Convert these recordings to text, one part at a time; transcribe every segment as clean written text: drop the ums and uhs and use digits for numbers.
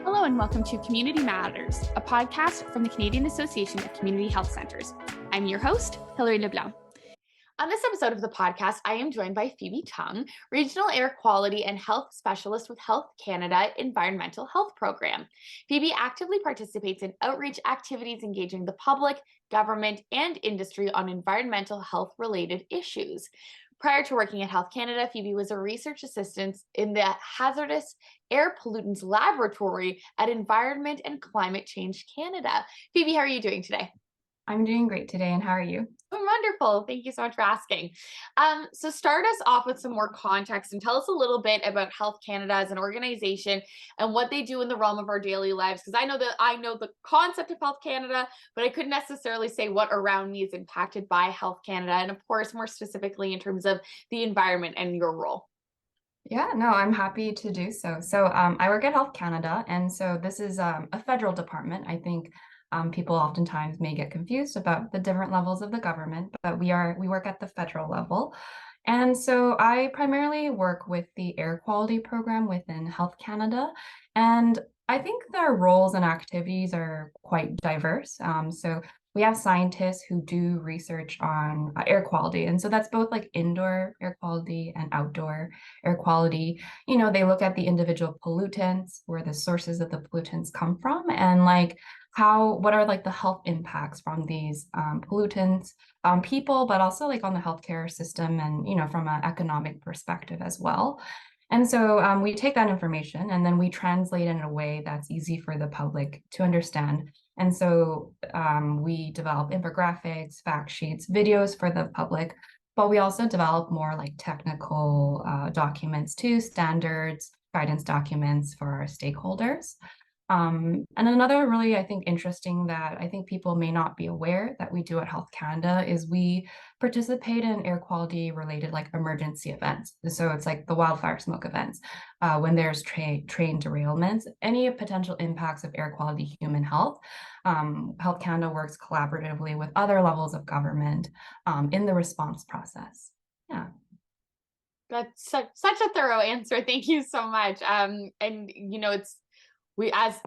Hello and welcome to Community Matters, a podcast from the Canadian Association of Community Health Centres. I'm your host, Hilary LeBlanc. On this episode of the podcast, I am joined by Phoebe Tung, Regional Air Quality and Health Specialist with Health Canada Environmental Health Program. Phoebe actively participates in outreach activities engaging the public, government, and industry on environmental health-related issues. Prior to working at Health Canada, Phoebe was a research assistant in the Hazardous Air Pollutants Laboratory at Environment and Climate Change Canada. Phoebe, how are you doing today? I'm doing great today, and how are you? Oh, wonderful. Thank you so much for asking. So start us off with some more context and tell us a little bit about Health Canada as an organization and what they do in the realm of our daily lives. Because I know the concept of Health Canada, but I couldn't necessarily say what around me is impacted by Health Canada. And of course, more specifically in terms of the environment and your role. Yeah, no, I'm happy to do so. I work at Health Canada, and so this is a federal department. I think people oftentimes may get confused about the different levels of the government, but we work at the federal level. And so I primarily work with the air quality program within Health Canada. And I think their roles and activities are quite diverse. So we have scientists who do research on air quality. And so that's both like indoor air quality and outdoor air quality. You know, they look at the individual pollutants, where the sources of the pollutants come from, and like what are like the health impacts from these pollutants on people, but also like on the healthcare system and, you know, from an economic perspective as well. And so we take that information and then we translate it in a way that's easy for the public to understand. And so we develop infographics, fact sheets, videos for the public, but we also develop more like technical documents too, standards, guidance documents for our stakeholders. And another really, I think, interesting that I think people may not be aware that we do at Health Canada is we participate in air quality related like emergency events. So it's like the wildfire smoke events, when there's train derailments, any potential impacts of air quality, human health. Health Canada works collaboratively with other levels of government in the response process. Yeah. That's such a thorough answer. Thank you so much. And you know,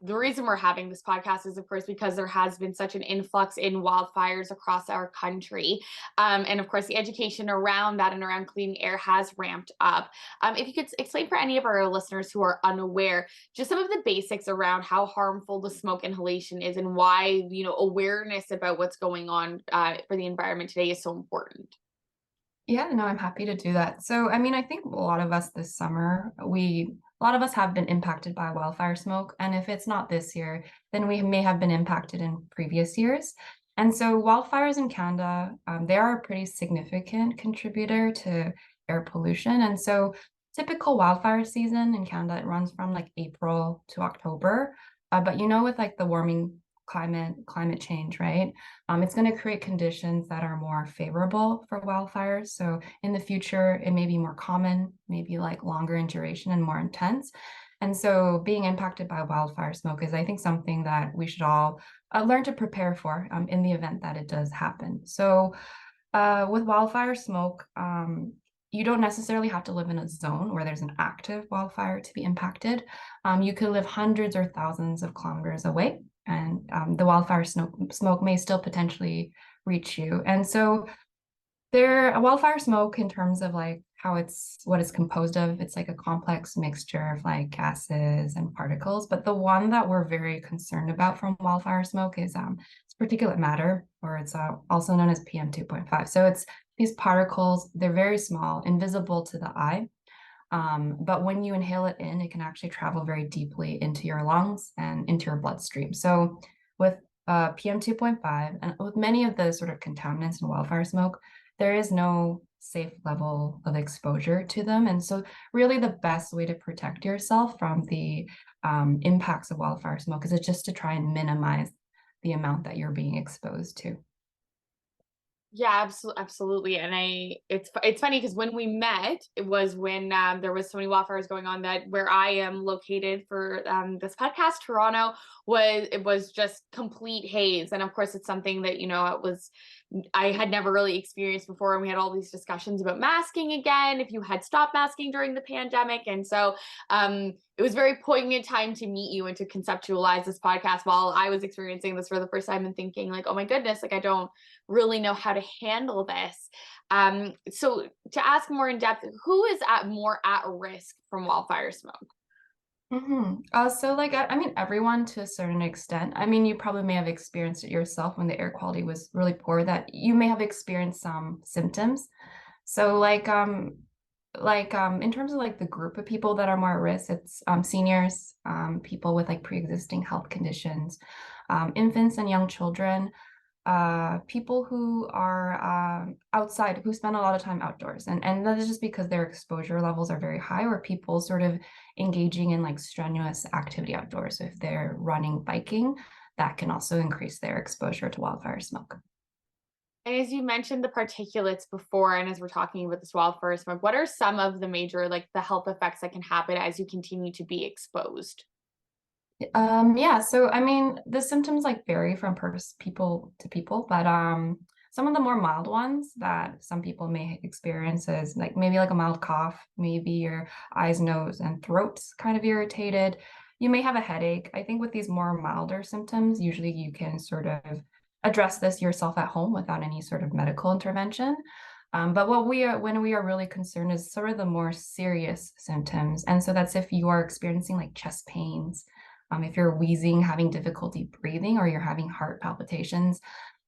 the reason we're having this podcast is, of course, because there has been such an influx in wildfires across our country. And of course, the education around that and around clean air has ramped up. If you could explain for any of our listeners who are unaware, just some of the basics around how harmful the smoke inhalation is and why, you know, awareness about what's going on for the environment today is so important. Yeah, no, I'm happy to do that. So, I mean, I think a lot of us this summer, a lot of us have been impacted by wildfire smoke. And if it's not this year, then we may have been impacted in previous years. And so wildfires in Canada, they are a pretty significant contributor to air pollution. And so typical wildfire season in Canada, it runs from like April to October. But you know, with like the warming climate change, right? It's going to create conditions that are more favorable for wildfires. So in the future, it may be more common, maybe like longer in duration and more intense. And so being impacted by wildfire smoke is, I think, something that we should all learn to prepare for in the event that it does happen. So with wildfire smoke, you don't necessarily have to live in a zone where there's an active wildfire to be impacted. You could live hundreds or thousands of kilometers away, and the wildfire smoke may still potentially reach you. And so wildfire smoke, in terms of like what it's composed of, it's like a complex mixture of like gases and particles. But the one that we're very concerned about from wildfire smoke is it's particulate matter, or it's also known as PM2.5. So it's these particles, they're very small, invisible to the eye. But when you inhale it in, it can actually travel very deeply into your lungs and into your bloodstream. So with PM2.5 and with many of the sort of contaminants in wildfire smoke, there is no safe level of exposure to them. And so really the best way to protect yourself from the impacts of wildfire smoke is just to try and minimize the amount that you're being exposed to. Yeah, absolutely. And it's funny because when we met, it was when there was so many wildfires going on that where I am located for this podcast, Toronto, it was just complete haze. And of course, it's something that I had never really experienced before. And we had all these discussions about masking again, if you had stopped masking during the pandemic. And so it was very poignant time to meet you and to conceptualize this podcast while I was experiencing this for the first time and thinking like, oh my goodness, like I don't really know how to handle this. So to ask more in depth, who is more at risk from wildfire smoke? So like I mean everyone to a certain extent. I mean you probably may have experienced it yourself when the air quality was really poor that you may have experienced some symptoms. So in terms of like the group of people that are more at risk, it's seniors, people with like pre-existing health conditions, infants and young children, people who are outside, who spend a lot of time outdoors. And that is just because their exposure levels are very high, or people sort of engaging in like strenuous activity outdoors. So if they're running, biking, that can also increase their exposure to wildfire smoke. And as you mentioned the particulates before, and as we're talking about this wildfire smoke, what are some of the major, like the health effects that can happen as you continue to be exposed? Yeah, so I mean, the symptoms like vary from people to people, but some of the more mild ones that some people may experience is like maybe like a mild cough, maybe your eyes, nose, and throat's kind of irritated. You may have a headache. I think with these more milder symptoms, usually you can sort of address this yourself at home without any sort of medical intervention. But when we are really concerned is sort of the more serious symptoms. And so that's if you are experiencing like chest pains, if you're wheezing, having difficulty breathing, or you're having heart palpitations,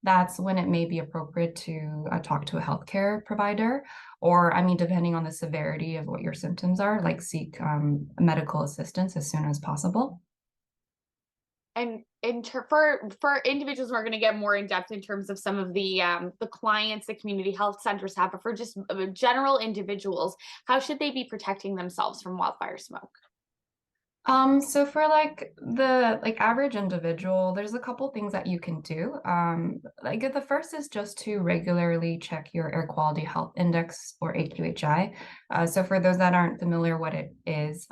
that's when it may be appropriate to talk to a healthcare provider, or, I mean, depending on the severity of what your symptoms are, like seek medical assistance as soon as possible. And for individuals, we're going to get more in depth in terms of some of the clients the community health centers have, but for just general individuals, how should they be protecting themselves from wildfire smoke? So for like the like average individual, there's a couple things that you can do. Like the first is just to regularly check your air quality health index, or AQHI. So for those that aren't familiar what it is,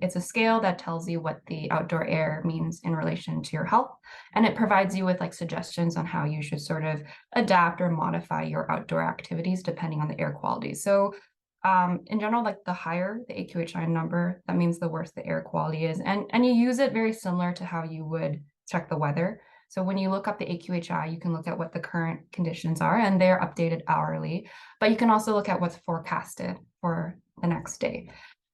it's a scale that tells you what the outdoor air means in relation to your health, and it provides you with like suggestions on how you should sort of adapt or modify your outdoor activities depending on the air quality. So in general, like the higher the AQHI number, that means the worse the air quality is. And you use it very similar to how you would check the weather. So when you look up the AQHI, you can look at what the current conditions are, and they're updated hourly. But you can also look at what's forecasted for the next day.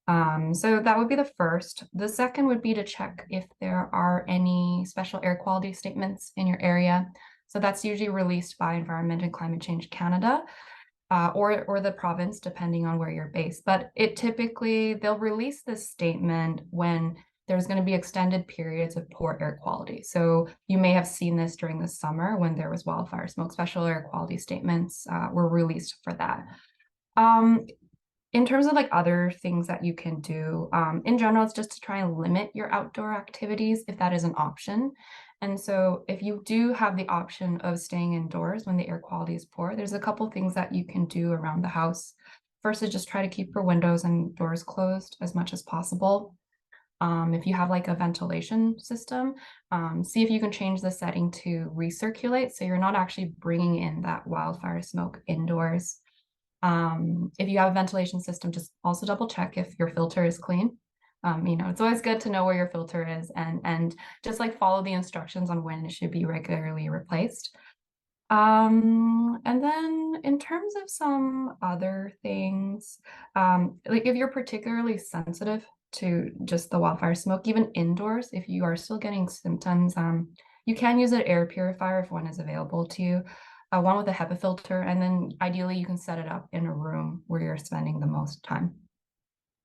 So that would be the first. The second would be to check if there are any special air quality statements in your area. So that's usually released by Environment and Climate Change Canada, or the province, depending on where you're based. But it typically, they'll release this statement when there's going to be extended periods of poor air quality. So you may have seen this during the summer when there was wildfire smoke. Special air quality statements were released for that. Um, in terms of like other things that you can do, in general, it's just to try and limit your outdoor activities if that is an option. And so if you do have the option of staying indoors when the air quality is poor, there's a couple things that you can do around the house. First is just try to keep your windows and doors closed as much as possible. If you have like a ventilation system, see if you can change the setting to recirculate so you're not actually bringing in that wildfire smoke indoors. If you have a ventilation system, just also double check if your filter is clean. It's always good to know where your filter is, and just like follow the instructions on when it should be regularly replaced. And then in terms of some other things, like if you're particularly sensitive to just the wildfire smoke, even indoors, if you are still getting symptoms, you can use an air purifier if one is available to you, one with a HEPA filter, and then ideally you can set it up in a room where you're spending the most time.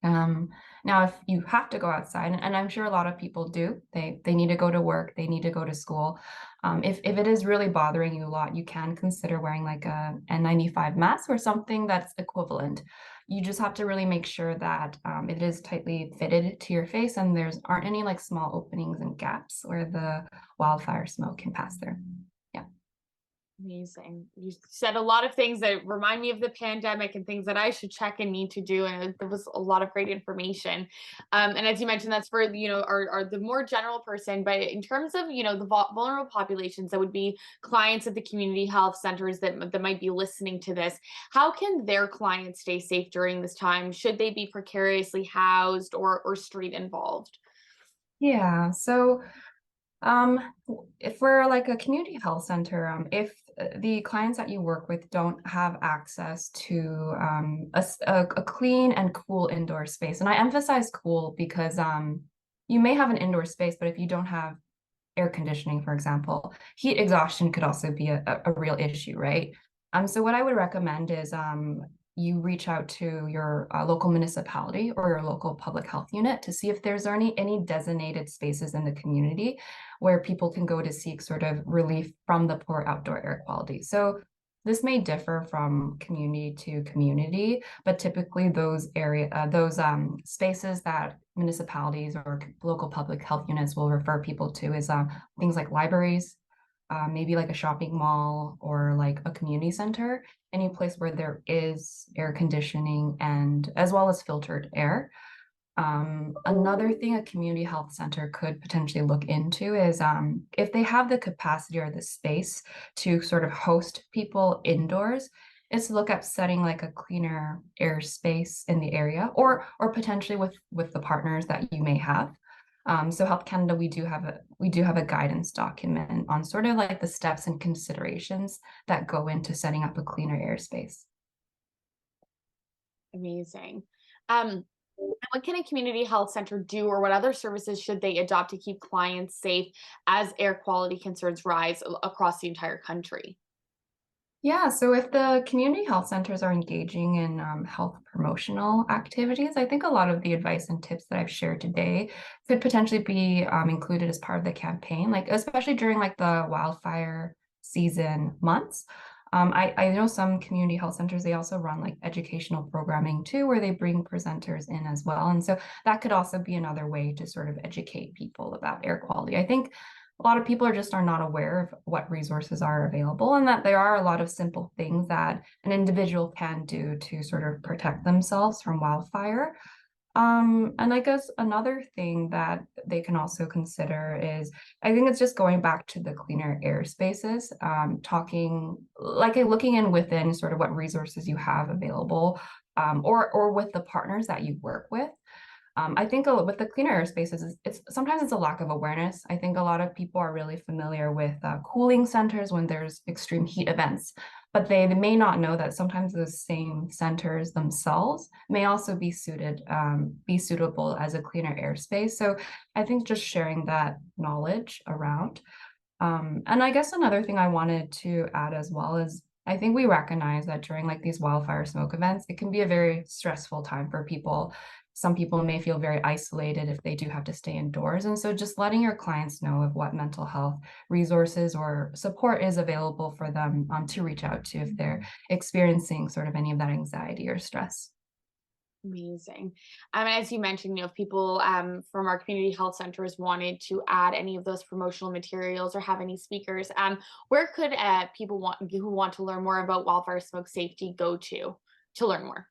Now, if you have to go outside, and I'm sure a lot of people do, they need to go to work, they need to go to school. If it is really bothering you a lot, you can consider wearing like a N95 mask or something that's equivalent. You just have to really make sure that it is tightly fitted to your face and aren't any like small openings and gaps where the wildfire smoke can pass through. Yeah. Amazing. You said a lot of things that remind me of the pandemic and things that I should check and need to do. And there was a lot of great information. And as you mentioned, that's for, our the more general person. But in terms of, the vulnerable populations that would be clients at the community health centers that might be listening to this, how can their clients stay safe during this time? Should they be precariously housed or street involved? Yeah. So if we're like a community health center, if the clients that you work with don't have access to a clean and cool indoor space, and I emphasize cool because you may have an indoor space, but if you don't have air conditioning, for example, heat exhaustion could also be a real issue, right? So what I would recommend is you reach out to your local municipality or your local public health unit to see if there's any designated spaces in the community where people can go to seek sort of relief from the poor outdoor air quality. So this may differ from community to community, but typically those spaces that municipalities or local public health units will refer people to is things like libraries, maybe like a shopping mall or like a community center, any place where there is air conditioning and as well as filtered air. Another thing a community health center could potentially look into is if they have the capacity or the space to sort of host people indoors, is to look at setting like a cleaner air space in the area or potentially with the partners that you may have. So Health Canada, we do have a guidance document on sort of like the steps and considerations that go into setting up a cleaner airspace. Amazing. Um, what can a community health center do, or what other services should they adopt to keep clients safe as air quality concerns rise across the entire country? Yeah, so if the community health centers are engaging in health promotional activities, I think a lot of the advice and tips that I've shared today could potentially be included as part of the campaign, like especially during like the wildfire season months. I know some community health centers, they also run like educational programming too, where they bring presenters in as well. And so that could also be another way to sort of educate people about air quality. I think a lot of people are not aware of what resources are available and that there are a lot of simple things that an individual can do to sort of protect themselves from wildfire. And I guess another thing that they can also consider is, I think it's just going back to the cleaner air spaces, talking like looking in within sort of what resources you have available, or with the partners that you work with. I think with the cleaner air spaces, it's sometimes it's a lack of awareness. I think a lot of people are really familiar with cooling centers when there's extreme heat events, but they may not know that sometimes those same centers themselves may also be suitable as a cleaner airspace. So I think just sharing that knowledge around. And I guess another thing I wanted to add as well is I think we recognize that during like these wildfire smoke events, it can be a very stressful time for people. Some people may feel very isolated if they do have to stay indoors. And so just letting your clients know of what mental health resources or support is available for them to reach out to if they're experiencing sort of any of that anxiety or stress. Amazing. As you mentioned, if people from our community health centers wanted to add any of those promotional materials or have any speakers, where could people who want to learn more about wildfire smoke safety go to learn more?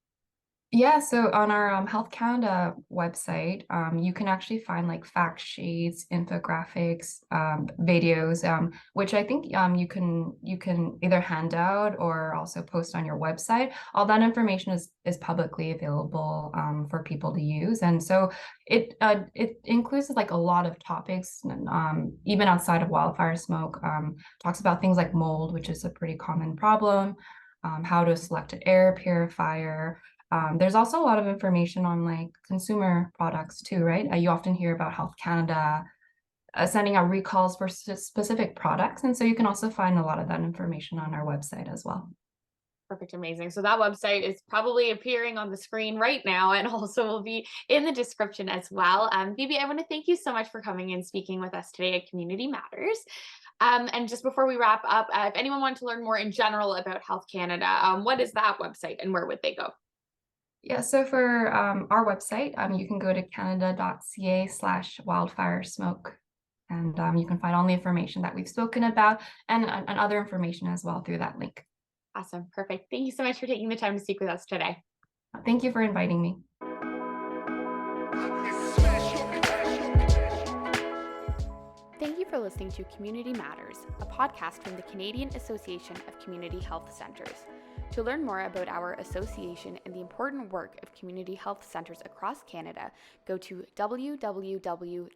Yeah, so on our Health Canada website, you can actually find like fact sheets, infographics, videos, which I think you can either hand out or also post on your website. All that information is publicly available for people to use, and so it includes like a lot of topics, even outside of wildfire smoke. Talks about things like mold, which is a pretty common problem, how to select an air purifier. There's also a lot of information on like consumer products too, right? You often hear about Health Canada sending out recalls for specific products. And so you can also find a lot of that information on our website as well. Perfect. Amazing. So that website is probably appearing on the screen right now and also will be in the description as well. Phoebe, I want to thank you so much for coming and speaking with us today at Community Matters. And just before we wrap up, if anyone wanted to learn more in general about Health Canada, what is that website and where would they go? Yeah, so for our website, you can go to canada.ca/wildfiresmoke. And you can find all the information that we've spoken about and other information as well through that link. Awesome. Perfect. Thank you so much for taking the time to speak with us today. Thank you for inviting me. Thank you for listening to Community Matters, a podcast from the Canadian Association of Community Health Centres. To learn more about our association and the important work of community health centres across Canada, go to www.cachc.ca.